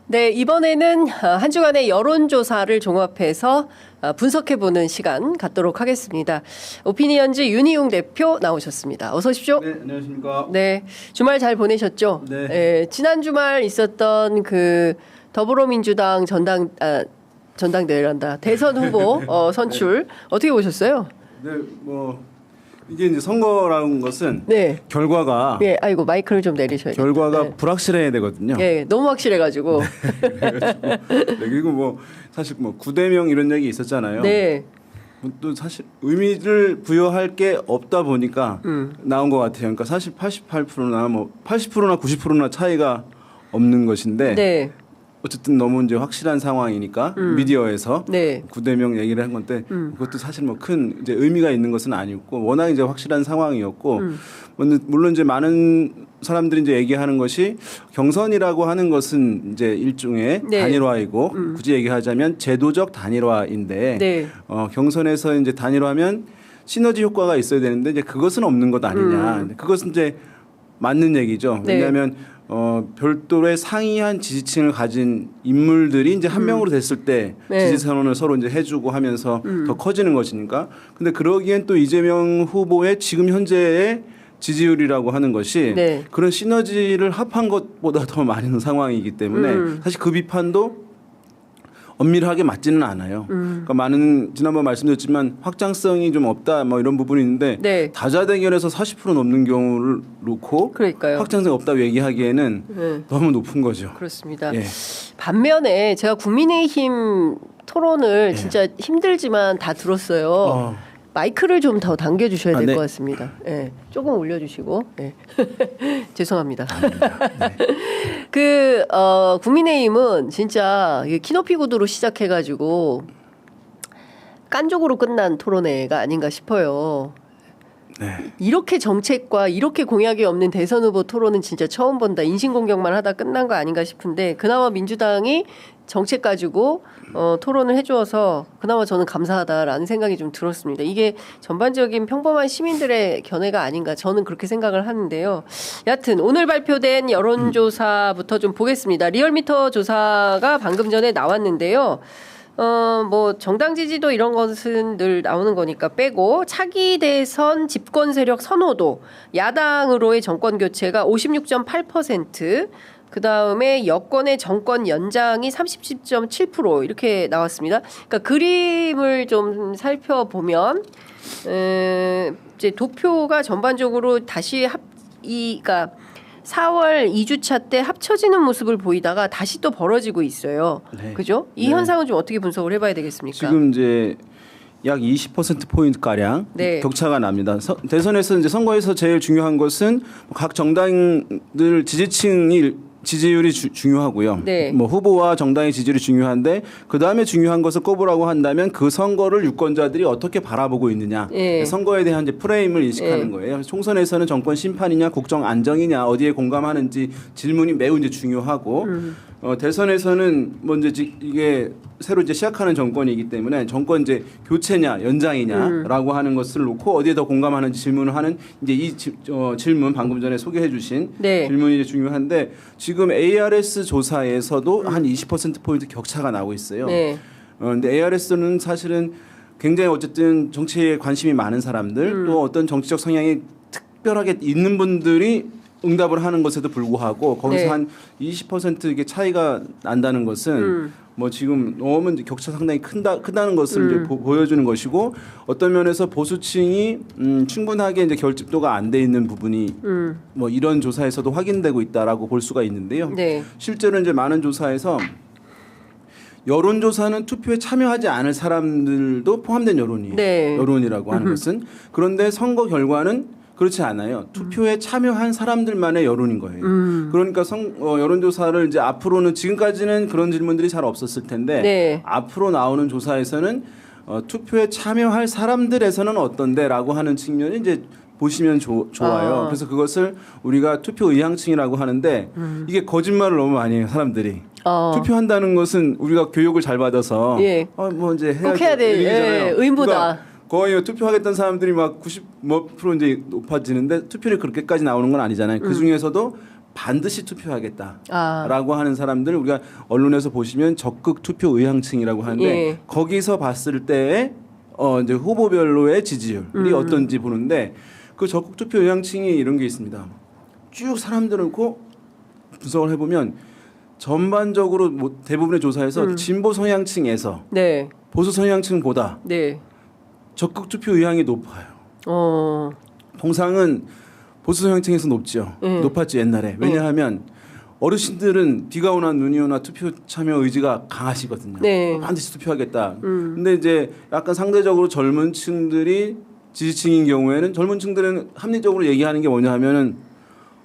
네, 이번에는 한 주간의 여론조사를 종합해서 분석해보는 시간 갖도록 하겠습니다. 오피니언즈 윤희용 대표 나오셨습니다. 어서 오십시오. 네, 안녕하십니까. 네, 주말 잘 보내셨죠? 네. 네, 지난 주말 있었던 그 더불어민주당 전당대회란다. 대선 후보 선출 네. 어떻게 보셨어요? 네, 뭐 이게 이제 선거라는 것은 네. 결과가 네, 아이고 마이크를 좀 내리셔야겠다. 결과가 네. 불확실해야 되거든요. 네, 너무 확실해가지고. 네, 그리고 뭐 사실 뭐 9대0 이런 얘기 있었잖아요. 네. 또 사실 의미를 부여할 게 없다 보니까 나온 것 같아요. 그러니까 사실 88%나 뭐 80%나 90%나 차이가 없는 것인데 네. 어쨌든 너무 이제 확실한 상황이니까 미디어에서 네. 9대0 얘기를 한 건데 그것도 사실 뭐 큰 이제 의미가 있는 것은 아니었고 워낙 이제 확실한 상황이었고 물론 이제 많은 사람들이 이제 얘기하는 것이 경선이라고 하는 것은 이제 일종의 네. 단일화이고 굳이 얘기하자면 제도적 단일화인데 네. 경선에서 이제 단일화하면 시너지 효과가 있어야 되는데 이제 그것은 없는 것 아니냐. 그것은 이제 맞는 얘기죠. 네. 왜냐하면 별도의 상이한 지지층을 가진 인물들이 이제 한 명으로 됐을 때 네. 지지 선언을 서로 이제 해주고 하면서 더 커지는 것이니까. 근데 그러기엔 또 이재명 후보의 지금 현재의 지지율이라고 하는 것이 네. 그런 시너지를 합한 것보다 더 많은 상황이기 때문에 사실 그 비판도 엄밀하게 맞지는 않아요. 그러니까 많은 지난번 말씀드렸지만 확장성이 좀 없다 뭐 이런 부분이 있는데 네. 다자 대결에서 40% 넘는 경우를 놓고 그러니까요. 확장성이 없다고 얘기하기에는 네. 너무 높은 거죠. 그렇습니다. 예. 반면에 제가 국민의힘 토론을 진짜 힘들지만 다 들었어요. 마이크를 좀 더 당겨주셔야 될 것 네. 같습니다. 예, 조금 올려주시고. 예. 죄송합니다. 네. 국민의힘은 진짜 키높이 구두로 시작해가지고 깐족으로 끝난 토론회가 아닌가 싶어요. 네. 이렇게 정책과 이렇게 공약이 없는 대선 후보 토론은 진짜 처음 본다. 인신공격만 하다 끝난 거 아닌가 싶은데 그나마 민주당이 정책 가지고 토론을 해주어서 그나마 저는 감사하다라는 생각이 좀 들었습니다. 이게 전반적인 평범한 시민들의 견해가 아닌가 저는 그렇게 생각을 하는데요. 여하튼 오늘 발표된 여론조사부터 좀 보겠습니다. 리얼미터 조사가 방금 전에 나왔는데요. 뭐 정당 지지도 이런 것은 늘 나오는 거니까 빼고 차기 대선 집권 세력 선호도 야당으로의 정권 교체가 56.8%, 그다음에 여권의 정권 연장이 37.7% 이렇게 나왔습니다. 그러니까 그림을 좀 살펴보면 이제 득표가 전반적으로 다시 그러니까 4월 2주차 때 합쳐지는 모습을 보이다가 다시 또 벌어지고 있어요. 네. 그죠? 이 네. 현상은 좀 어떻게 분석을 해봐야 되겠습니까? 지금 이제 약 20%포인트 가량 네. 격차가 납니다. 대선에서 이제 선거에서 제일 중요한 것은 각 정당들 지지율이 중요하고요. 네. 뭐 후보와 정당의 지지율이 중요한데 그 다음에 중요한 것을 꼽으라고 한다면 그 선거를 유권자들이 어떻게 바라보고 있느냐. 네. 선거에 대한 이제 프레임을 인식하는 네. 거예요. 총선에서는 정권 심판이냐, 국정 안정이냐, 어디에 공감하는지 질문이 매우 이제 중요하고. 대선에서는 뭐 이제 이게 새로 이제 시작하는 정권이기 때문에 정권 이제 교체냐 연장이냐라고 하는 것을 놓고 어디에 더 공감하는지 질문을 하는 이제 이 질문 방금 전에 소개해주신 네. 질문이 이제 중요한데 지금 ARS 조사에서도 한 20%포인트 격차가 나고 있어요. 네. 근데 ARS는 사실은 굉장히 어쨌든 정치에 관심이 많은 사람들 또 어떤 정치적 성향이 특별하게 있는 분들이 응답을 하는 것에도 불구하고 거기서 네. 한 20% 이게 차이가 난다는 것은 뭐 지금 너무 격차 상당히 크다는 것을 이제 보여주는 것이고 어떤 면에서 보수층이 충분하게 이제 결집도가 안 돼 있는 부분이 뭐 이런 조사에서도 확인되고 있다라고 볼 수가 있는데요. 네. 실제로 이제 많은 조사에서 여론조사는 투표에 참여하지 않을 사람들도 포함된 여론이에요. 네. 여론이라고 하는 것은 그런데 선거 결과는 그렇지 않아요. 투표에 참여한 사람들만의 여론인 거예요. 그러니까 여론조사를 이제 앞으로는 지금까지는 그런 질문들이 잘 없었을 텐데 네. 앞으로 나오는 조사에서는 투표에 참여할 사람들에서는 어떤데라고 하는 측면이 이제 보시면 좋아요. 그래서 그것을 우리가 투표 의향층이라고 하는데 이게 거짓말을 너무 많이 해요, 사람들이. 투표한다는 것은 우리가 교육을 잘 받아서 예. 뭐 이제 꼭 해야 될 의무다. 그러니까 거의 투표하겠다는 사람들이 막 90% 이제 높아지는데 투표율이 그렇게까지 나오는 건 아니잖아요. 그 중에서도 반드시 투표하겠다라고 아. 하는 사람들 우리가 언론에서 보시면 적극 투표 의향층이라고 하는데 예. 거기서 봤을 때 이제 후보별로의 지지율이 어떤지 보는데 그 적극 투표 의향층이 이런 게 있습니다. 쭉 사람들을 놓고 분석을 해보면 전반적으로 뭐 대부분의 조사에서 진보 성향층에서 네. 보수 성향층보다 네. 적극 투표 의향이 높아요. 어. 통상은 보수 성향층에서 높죠. 높았죠 옛날에. 왜냐하면 어르신들은 비가 오나 눈이 오나 투표 참여 의지가 강하시거든요. 네. 반드시 투표하겠다. 근데 이제 약간 상대적으로 젊은 층들이 지지층인 경우에는 젊은 층들은 합리적으로 얘기하는 게 뭐냐 하면은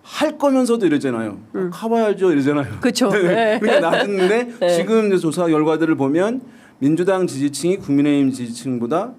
할 거면서도 이러잖아요. 가봐야죠 이러잖아요. 그렇죠. 네. 그러니까 낮은데 네. 지금 이제 조사 결과들을 보면 민주당 지지층이 국민의힘 지지층보다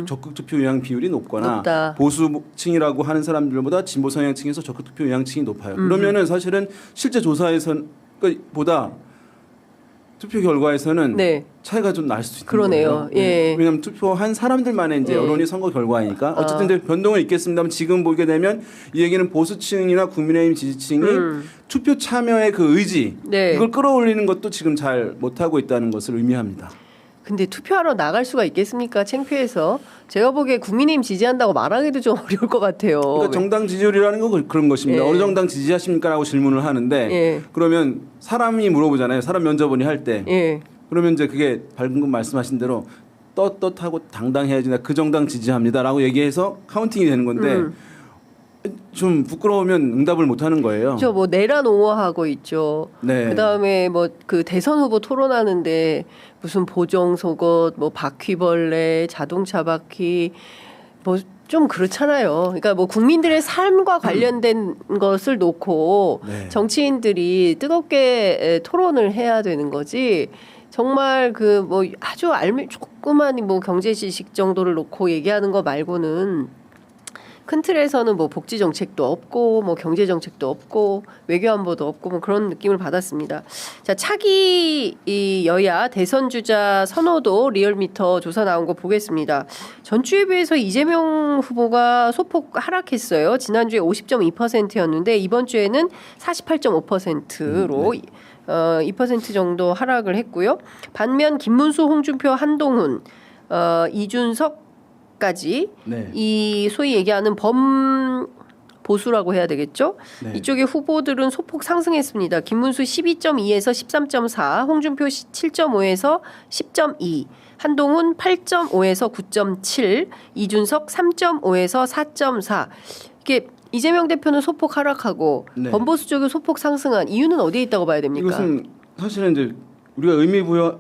적극 투표 의향 비율이 높거나 높다. 보수층이라고 하는 사람들보다 진보 성향층에서 적극 투표 의향층이 높아요. 그러면은 사실은 실제 조사에선 보다 투표 결과에서는 네. 차이가 좀 날 수 있는 그러네요. 거예요. 예. 왜냐하면 투표한 사람들만의 이제 예. 여론이 선거 결과이니까 어쨌든 이제 변동은 있겠습니다만 지금 보게 되면 이 얘기는 보수층이나 국민의힘 지지층이 투표 참여의 그 의지 네. 이걸 끌어올리는 것도 지금 잘 못하고 있다는 것을 의미합니다. 근데 투표하러 나갈 수가 있겠습니까? 창피해서. 제가 보기에 국민의힘 지지한다고 말하기도 좀 어려울 것 같아요. 그러니까 정당 지지율이라는 건 그런 것입니다. 예. 어느 정당 지지하십니까라고 질문을 하는데 예. 그러면 사람이 물어보잖아요. 사람 면접원이 할 때. 예. 그러면 이제 그게 방금 말씀하신 대로 떳떳하고 당당해야지 나 그 정당 지지합니다라고 얘기해서 카운팅이 되는 건데 좀 부끄러우면 응답을 못 하는 거예요. 저 뭐 내란옹호하고 있죠. 네. 그다음에 뭐 그 대선 후보 토론하는데 무슨 보정 속옷, 뭐 바퀴벌레, 자동차 바퀴 뭐 좀 그렇잖아요. 그러니까 뭐 국민들의 삶과 관련된 것을 놓고 네. 정치인들이 뜨겁게 토론을 해야 되는 거지. 정말 그 뭐 아주 조그만 뭐 경제 지식 정도를 놓고 얘기하는 거 말고는 큰 틀에서는 뭐 복지 정책도 없고 뭐 경제 정책도 없고 외교 안보도 없고 뭐 그런 느낌을 받았습니다. 자, 차기 이 여야 대선 주자 선호도 리얼미터 조사 나온 거 보겠습니다. 전주에 비해서 이재명 후보가 소폭 하락했어요. 지난주에 50.2%였는데 이번 주에는 48.5%로 2% 정도 하락을 했고요. 반면 김문수, 홍준표, 한동훈, 이준석 까지 네. 이 소위 얘기하는 범 보수라고 해야 되겠죠? 네. 이쪽의 후보들은 소폭 상승했습니다. 김문수 12.2에서 13.4, 홍준표 7.5에서 10.2, 한동훈 8.5에서 9.7, 이준석 3.5에서 4.4. 이게 이재명 대표는 소폭 하락하고 네. 범보수 쪽은 소폭 상승한 이유는 어디에 있다고 봐야 됩니까? 이것은 사실은 이제 우리가 의미 부여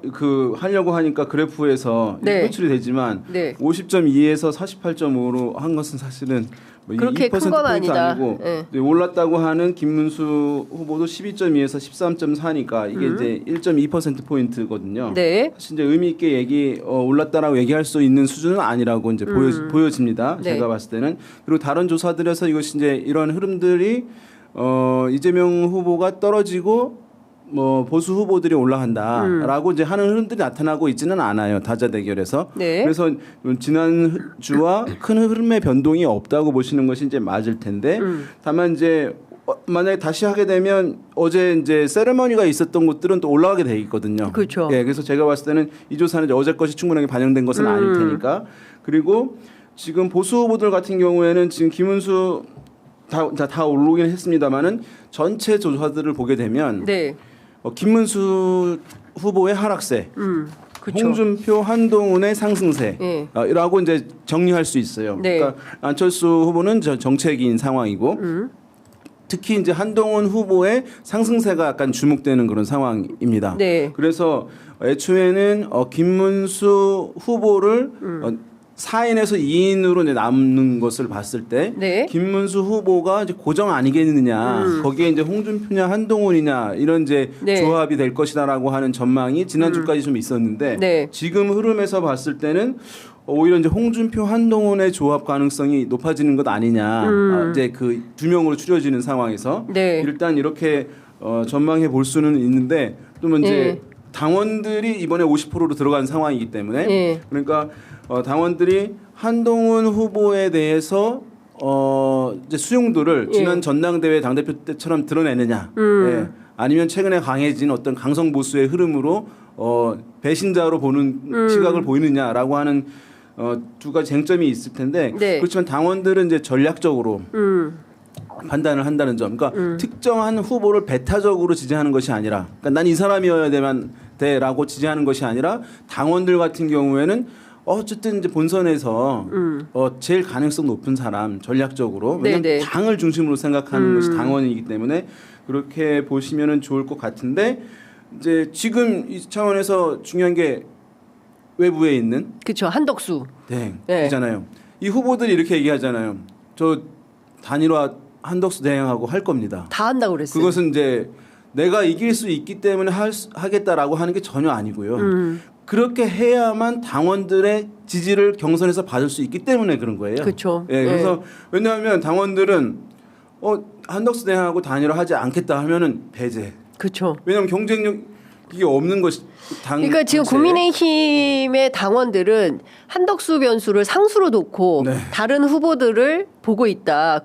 하려고 하니까 그래프에서 네. 표출이 되지만 네. 50.2에서 48.5로 한 것은 사실은 뭐 그렇게 큰 2% 건 포인트 아니다. 아니고 네. 이제 올랐다고 하는 김문수 후보도 12.2에서 13.4니까 이게 이제 1.2% 포인트거든요. 네. 사실 이제 의미 있게 올랐다라고 얘기할 수 있는 수준은 아니라고 이제 보여집니다. 네. 제가 봤을 때는. 그리고 다른 조사들에서 이것이 이제 이런 흐름들이 이재명 후보가 떨어지고 뭐 보수 후보들이 올라간다라고 이제 하는 흐름들이 나타나고 있지는 않아요. 다자 대결에서. 네. 그래서 지난 주와 큰 흐름의 변동이 없다고 보시는 것이 이제 맞을 텐데 다만 이제 만약에 다시 하게 되면 어제 이제 세레머니가 있었던 곳들은 또 올라가게 돼 있거든요. 그렇죠. 예, 그래서 제가 봤을 때는 이 조사는 이제 어제 것이 충분하게 반영된 것은 아닐 테니까. 그리고 지금 보수 후보들 같은 경우에는 지금 김은수 다 오르긴 했습니다만은 전체 조사들을 보게 되면 네. 김문수 후보의 하락세, 그쵸. 홍준표, 한동훈의 상승세, 네. 라고 이제 정리할 수 있어요. 네. 그러니까 안철수 후보는 정책인 상황이고, 특히 이제 한동훈 후보의 상승세가 약간 주목되는 그런 상황입니다. 네. 그래서 애초에는 김문수 후보를 4인에서 2인으로 이제 남는 것을 봤을 때 네. 김문수 후보가 이제 고정 아니겠느냐 거기에 이제 홍준표냐 한동훈이냐 이런 이제 네. 조합이 될 것이다라고 하는 전망이 지난주까지 좀 있었는데 네. 지금 흐름에서 봤을 때는 오히려 이제 홍준표 한동훈의 조합 가능성이 높아지는 것 아니냐 이제 그 두 명으로 추려지는 상황에서 네. 일단 이렇게 전망해 볼 수는 있는데 또 이제 네. 당원들이 이번에 50%로 들어간 상황이기 때문에 네. 그러니까 당원들이 한동훈 후보에 대해서 이제 수용도를 예. 지난 전당대회 당대표 때처럼 드러내느냐, 예. 아니면 최근에 강해진 어떤 강성 보수의 흐름으로 배신자로 보는 시각을 보이느냐라고 하는 두 가지 쟁점이 있을 텐데 네. 그렇지만 당원들은 이제 전략적으로 판단을 한다는 점. 그러니까 특정한 후보를 배타적으로 지지하는 것이 아니라, 그러니까 난 이 사람이어야 돼라고 지지하는 것이 아니라 당원들 같은 경우에는 어쨌든 이제 본선에서 제일 가능성 높은 사람 전략적으로 왜냐하면 네네. 당을 중심으로 생각하는 것이 당원이기 때문에 그렇게 보시면은 좋을 것 같은데 이제 지금 이 차원에서 중요한 게 외부에 있는 그렇죠. 한덕수. 대행이잖아요. 이 후보들이 이렇게 얘기하잖아요. 저 단일화 한덕수 대행하고 할 겁니다. 다 한다고 그랬어요. 그것은 이제 내가 이길 수 있기 때문에 하겠다라고 하는 게 전혀 아니고요. 그렇게 해야만 당원들의 지지를 경선에서 받을 수 있기 때문에 그런 거예요. 그렇죠. 예, 그래서 왜냐하면 당원들은 한덕수 대행하고 단일화 하지 않겠다 하면은 배제. 그렇죠. 왜냐하면 경쟁력 이게 없는 것이 그러니까 지금 자체에. 국민의힘의 당원들은 한덕수 변수를 상수로 놓고 네. 다른 후보들을 보고 있다.